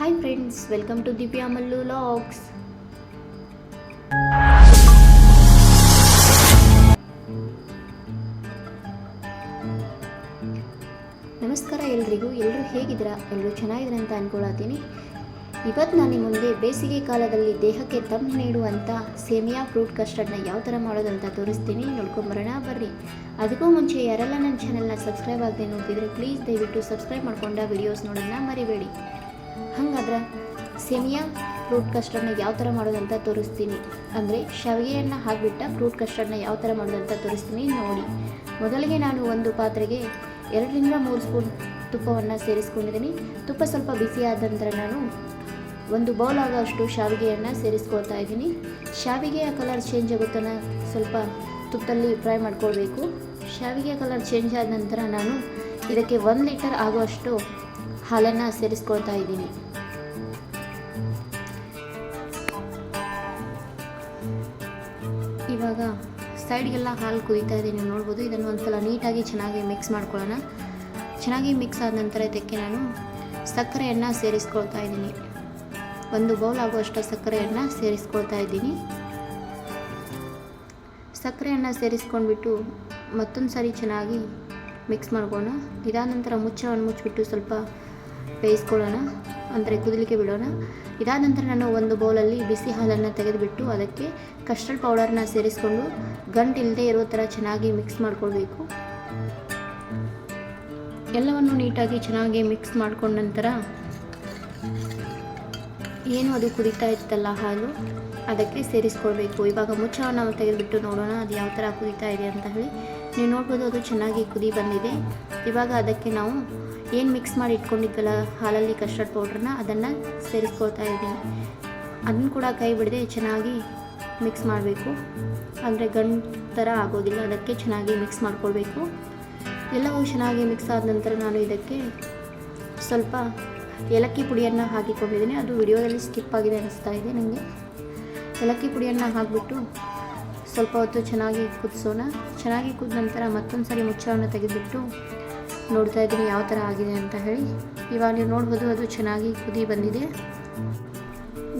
Hi friends, welcome to Divya Mallu vlogs. ನಮಸ್ಕಾರ ಎಲ್ಲರೂ ಹೇಗಿದ್ದೀರಾ? ಎಲ್ಲರೂ ಚೆನ್ನಾಗಿದ್ದೀರಾ ಅಂತ ಅಂದ್ಕೊಳತ್ತೀನಿ. ಇವತ್ತು ನಾನು ನಿಮ್ಮ ಮುಂದೆ ಬೇಸಿಗೆ ಕಾಲದಲ್ಲಿ ದೇಹಕ್ಕೆ ತಂಪು ನೀಡುವಂಥ ಸೇಮಿಯಾ ಫ್ರೂಟ್ ಕಸ್ಟರ್ಡ್ನ ಯಾವ ಥರ ಮಾಡೋದಂತ ತೋರಿಸ್ತೀನಿ. ನೋಡ್ಕೊಂಬರೋಣ ಬರ್ರಿ. ಅದಕ್ಕೂ ಮುಂಚೆ ಯಾರೆಲ್ಲ ನನ್ನ ಚಾನೆಲ್ನ ಸಬ್ಸ್ಕ್ರೈಬ್ ಆಗದೆ ನೋಡ್ತಿದ್ರೆ ಪ್ಲೀಸ್ ದಯವಿಟ್ಟು ಸಬ್ಸ್ಕ್ರೈಬ್ ಮಾಡ್ಕೊಂಡ ವಿಡಿಯೋಸ್ ನೋಡೋದನ್ನ ಮರಿಬೇಡಿ. ಹಾಗಾದ್ರೆ ಸೇಮಿಯಾ ಫ್ರೂಟ್ ಕಸ್ಟರ್ಡ್ನ ಯಾವ ಥರ ಮಾಡೋದಂತ ತೋರಿಸ್ತೀನಿ. ಅಂದರೆ ಶಾವಿಗೆಯನ್ನು ಹಾಕಿಬಿಟ್ಟ ಫ್ರೂಟ್ ಕಸ್ಟರ್ಡ್ನ ಯಾವ ಥರ ಮಾಡೋದಂತ ತೋರಿಸ್ತೀನಿ ನೋಡಿ. ಮೊದಲಿಗೆ ನಾನು ಒಂದು ಪಾತ್ರೆಗೆ 2ರಿಂದ 3 ಸ್ಪೂನ್ ತುಪ್ಪವನ್ನು ಸೇರಿಸ್ಕೊಂಡಿದ್ದೀನಿ. ತುಪ್ಪ ಸ್ವಲ್ಪ ಬಿಸಿ ಆದ ನಂತರ ನಾನು ಒಂದು ಬೌಲ್ ಆಗೋಷ್ಟು ಶಾವಿಗೆಯನ್ನು ಸೇರಿಸ್ಕೊಳ್ತಾ ಇದ್ದೀನಿ. ಶಾವಿಗೆಯ ಕಲರ್ ಚೇಂಜ್ ಆಗುತ್ತನ ಸ್ವಲ್ಪ ತುಪ್ಪದಲ್ಲಿ ಫ್ರೈ ಮಾಡ್ಕೊಳ್ಬೇಕು. ಶಾವಿಗೆಯ ಕಲರ್ ಚೇಂಜ್ ಆದ ನಂತರ ನಾನು ಇದಕ್ಕೆ 1 ಲೀಟರ್ ಆಗುವಷ್ಟು ಹಾಲನ್ನು ಸೇರಿಸ್ಕೊಳ್ತಾ ಇದ್ದೀನಿ. ಇವಾಗ ಸೈಡ್ಗೆಲ್ಲ ಹಾಲು ಕುದೀತಾ ಇದೆ, ನೀವು ನೋಡ್ಬೋದು. ಇದನ್ನು ಒಂದು ಸಲ ನೀಟಾಗಿ ಚೆನ್ನಾಗಿ ಮಿಕ್ಸ್ ಮಾಡ್ಕೊಳ್ಳೋಣ. ಚೆನ್ನಾಗಿ ಮಿಕ್ಸ್ ಆದ ನಂತರ ಇದಕ್ಕೆ ನಾನು ಸಕ್ಕರೆಯನ್ನು ಸೇರಿಸ್ಕೊಳ್ತಾ ಇದ್ದೀನಿ. 1 ಬೌಲ್ ಆಗುವಷ್ಟು ಸಕ್ಕರೆಯನ್ನು ಸೇರಿಸ್ಕೊಳ್ತಾ ಇದ್ದೀನಿ. ಸಕ್ಕರೆಯನ್ನು ಸೇರಿಸ್ಕೊಂಡ್ಬಿಟ್ಟು ಮತ್ತೊಂದು ಸಾರಿ ಚೆನ್ನಾಗಿ ಮಿಕ್ಸ್ ಮಾಡ್ಕೊಳ್ಳೋಣ. ಇದಾದ ನಂತರ ಮುಚ್ಚಳವನ್ನು ಮುಚ್ಚಿಬಿಟ್ಟು ಸ್ವಲ್ಪ ಬೇಯಿಸ್ಕೊಳ್ಳೋಣ, ಅಂದರೆ ಕುದಿಲಿಕ್ಕೆ ಬಿಡೋಣ. ಇದಾದ ನಂತರ ನಾನು ಒಂದು ಬೌಲಲ್ಲಿ ಬಿಸಿ ಹಾಲನ್ನು ತೆಗೆದುಬಿಟ್ಟು ಅದಕ್ಕೆ ಕಸ್ಟರ್ಡ್ ಪೌಡರ್ನ ಸೇರಿಸ್ಕೊಂಡು ಗಂಟಿಲ್ಲದೆ ಇರೋ ಥರ ಚೆನ್ನಾಗಿ ಮಿಕ್ಸ್ ಮಾಡ್ಕೊಳ್ಬೇಕು. ಎಲ್ಲವನ್ನು ನೀಟಾಗಿ ಚೆನ್ನಾಗಿ ಮಿಕ್ಸ್ ಮಾಡ್ಕೊಂಡ ನಂತರ ಏನು ಅದು ಕುದೀತಾ ಇತ್ತಲ್ಲ ಹಾಲು, ಅದಕ್ಕೆ ಸೇರಿಸ್ಕೊಳ್ಬೇಕು. ಇವಾಗ ಮುಚ್ಚಳವನ್ನು ನಾವು ತೆಗೆದುಬಿಟ್ಟು ನೋಡೋಣ ಅದು ಯಾವ ಥರ ಕುದೀತಾ ಇದೆ ಅಂತ ಹೇಳಿ. ನೀವು ನೋಡ್ಬೋದು, ಅದು ಚೆನ್ನಾಗಿ ಕುದಿ ಬಂದಿದೆ. ಇವಾಗ ಅದಕ್ಕೆ ನಾವು ಏನು ಮಿಕ್ಸ್ ಮಾಡಿ ಇಟ್ಕೊಂಡಿದ್ದಲ್ಲ ಹಾಲಲ್ಲಿ ಕಸ್ಟರ್ಡ್ ಪೌಡ್ರನ್ನ, ಅದನ್ನು ಸೇರಿಸ್ಕೊಳ್ತಾ ಇದ್ದೀನಿ. ಅದನ್ನು ಕೂಡ ಕೈ ಬಿಡದೆ ಚೆನ್ನಾಗಿ ಮಿಕ್ಸ್ ಮಾಡಬೇಕು, ಅಂದರೆ ಗಂಟು ಥರ ಆಗೋದಿಲ್ಲ. ಅದಕ್ಕೆ ಚೆನ್ನಾಗಿ ಮಿಕ್ಸ್ ಮಾಡ್ಕೊಳ್ಬೇಕು. ಎಲ್ಲವೂ ಚೆನ್ನಾಗಿ ಮಿಕ್ಸ್ ಆದ ನಂತರ ನಾನು ಇದಕ್ಕೆ ಸ್ವಲ್ಪ ಏಲಕ್ಕಿ ಪುಡಿಯನ್ನು ಹಾಕಿಕೊಂಡಿದ್ದೀನಿ. ಅದು ವಿಡಿಯೋದಲ್ಲಿ ಸ್ಕಿಪ್ ಆಗಿದೆ ಅನಿಸ್ತಾ ಇದೆ ನನಗೆ. ಏಲಕ್ಕಿ ಪುಡಿಯನ್ನು ಹಾಕಿಬಿಟ್ಟು ಸ್ವಲ್ಪ ಹೊತ್ತು ಚೆನ್ನಾಗಿ ಕುದಿಸೋಣ. ಚೆನ್ನಾಗಿ ಕುದ ನಂತರ ಮತ್ತೊಂದು ಸಾರಿ ಮುಚ್ಚಳವನ್ನು ತೆಗೆದುಬಿಟ್ಟು ನೋಡ್ತಾ ಇದ್ದೀನಿ ಯಾವ ಥರ ಆಗಿದೆ ಅಂತ ಹೇಳಿ. ಇವಾಗ ನೀವು ನೋಡ್ಬೋದು, ಅದು ಚೆನ್ನಾಗಿ ಕುದಿ ಬಂದಿದೆ.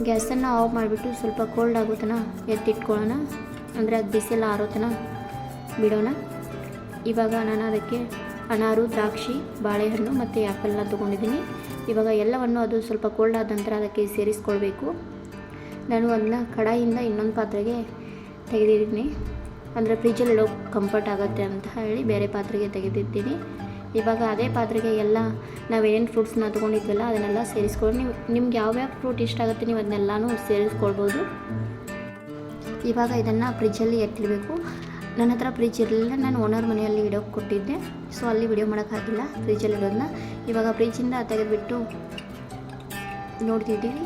ಗ್ಯಾಸನ್ನು ಆಫ್ ಮಾಡಿಬಿಟ್ಟು ಸ್ವಲ್ಪ ಕೋಲ್ಡ್ ಆಗೋ ತನಕ ಎತ್ತಿಟ್ಕೊಳ್ಳೋಣ, ಅಂದರೆ ಅದು ಬಿಸಿಯೆಲ್ಲ ಆರೋ ತನಕ ಬಿಡೋಣ. ಇವಾಗ ನಾನು ಅದಕ್ಕೆ ಅನಾರು, ದ್ರಾಕ್ಷಿ, ಬಾಳೆಹಣ್ಣು ಮತ್ತು ಆ್ಯಪಲ್ನ ತೊಗೊಂಡಿದ್ದೀನಿ. ಇವಾಗ ಎಲ್ಲವನ್ನು ಅದು ಸ್ವಲ್ಪ ಕೋಲ್ಡ್ ಆದ ನಂತರ ಅದಕ್ಕೆ ಸೇರಿಸ್ಕೊಳ್ಬೇಕು. ನಾನು ಅದನ್ನ ಕಡಾಯಿಂದ ಇನ್ನೊಂದು ಪಾತ್ರೆಗೆ ತೆಗೆದಿದ್ದೀನಿ, ಅಂದರೆ ಫ್ರಿಜ್ಜಲ್ಲಿ ಇಡೋ ಕಂಫರ್ಟ್ ಆಗುತ್ತೆ ಅಂತ ಹೇಳಿ ಬೇರೆ ಪಾತ್ರೆಗೆ ತೆಗೆದಿದ್ದೀನಿ. ಇವಾಗ ಅದೇ ಪಾತ್ರೆಗೆ ಎಲ್ಲ ನಾವೇನೇನು ಫ್ರೂಟ್ಸ್ನ ತೊಗೊಂಡಿದ್ವಲ್ಲ ಅದನ್ನೆಲ್ಲ ಸೇರಿಸ್ಕೊಂಡು, ನಿಮ್ಗೆ ಯಾವ್ಯಾವ ಫ್ರೂಟ್ ಇಷ್ಟ ಆಗುತ್ತೆ ನೀವು ಅದನ್ನೆಲ್ಲನೂ ಸೇರಿಸ್ಕೊಳ್ಬೋದು. ಇವಾಗ ಇದನ್ನು ಫ್ರಿಜ್ಜಲ್ಲಿ ಎತ್ತಿಡಬೇಕು. ನನ್ನ ಹತ್ರ ಫ್ರಿಜ್ ಇರಲಿಲ್ಲ, ನಾನು ಓನರ್ ಮನೆಯಲ್ಲಿ ಇಡೋಕ್ಕೆ ಕೊಟ್ಟಿದ್ದೆ, ಸೊ ಅಲ್ಲಿ ವಿಡಿಯೋ ಮಾಡೋಕ್ಕಾಗಿಲ್ಲ ಫ್ರಿಜ್ಜಲ್ಲಿ ಇಡೋದನ್ನ. ಇವಾಗ ಫ್ರಿಜ್ಜಿಂದ ತೆಗೆದುಬಿಟ್ಟು ನೋಡ್ತಿದ್ದೀವಿ.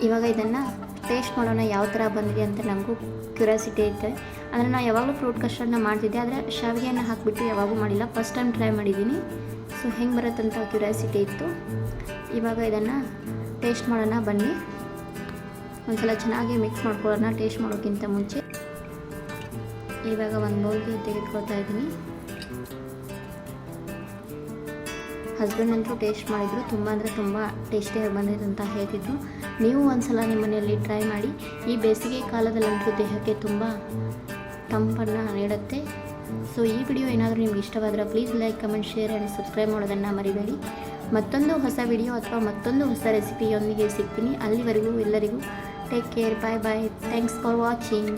ಇವಾಗ ಇದನ್ನು ಟೇಸ್ಟ್ ಮಾಡೋಣ ಯಾವ ಥರ ಬಂದಿದೆ ಅಂತ ನಮಗೂ ಕ್ಯೂರಿಯಾಸಿಟಿ ಐತೆ. ಅಂದರೆ ನಾನು ಯಾವಾಗಲೂ ಫ್ರೂಟ್ ಕಸ್ಟರ್ಡ್ನ ಮಾಡ್ತಿದ್ದೆ, ಆದರೆ ಶಾವಿಗೆಯನ್ನು ಹಾಕಿಬಿಟ್ಟು ಯಾವಾಗೂ ಮಾಡಿಲ್ಲ, ಫಸ್ಟ್ ಟೈಮ್ ಟ್ರೈ ಮಾಡಿದ್ದೀನಿ. ಸೊ ಹೆಂಗೆ ಬರುತ್ತಂತ ಕ್ಯೂರಿಯಾಸಿಟಿ ಇತ್ತು. ಇವಾಗ ಇದನ್ನು ಟೇಸ್ಟ್ ಮಾಡೋಣ ಬನ್ನಿ. ಒಂದ್ಸಲ ಚೆನ್ನಾಗಿ ಮಿಕ್ಸ್ ಮಾಡ್ಕೊಳ್ಳೋಣ ಟೇಸ್ಟ್ ಮಾಡೋಕ್ಕಿಂತ ಮುಂಚೆ. ಇವಾಗ ಒಂದು ಬೌಲ್ಗೆ ತೆಗೆದುಕೊಳ್ತಾ ಇದ್ದೀನಿ. ಹಸ್ಬೆಂಡ್ ಅಂತೂ ಟೇಸ್ಟ್ ಮಾಡಿದರು, ತುಂಬ ಅಂದರೆ ತುಂಬ ಟೇಸ್ಟಿಯಾಗಿ ಬಂದಿದೆ ಅಂತ ಹೇಳ್ತಿದ್ರು. ನೀವು ಒಂದ್ಸಲ ನಿಮ್ಮ ಮನೆಯಲ್ಲಿ ಟ್ರೈ ಮಾಡಿ. ಈ ಬೇಸಿಗೆ ಕಾಲದಲ್ಲಂತೂ ದೇಹಕ್ಕೆ ತುಂಬ ತಂಪನ್ನು ನೀಡುತ್ತೆ. ಸೊ ಈ ವಿಡಿಯೋ ಏನಾದರೂ ನಿಮ್ಗೆ ಇಷ್ಟವಾದರೆ please like, comment, share and subscribe ಮಾಡೋದನ್ನು ಮರಿಬೇಡಿ. ಮತ್ತೊಂದು ಹೊಸ ವಿಡಿಯೋ ಅಥವಾ ಮತ್ತೊಂದು ಹೊಸ ರೆಸಿಪಿಯೊಂದಿಗೆ ಸಿಗ್ತೀನಿ. ಅಲ್ಲಿವರೆಗೂ ಎಲ್ಲರಿಗೂ take care, bye bye. Thanks for watching.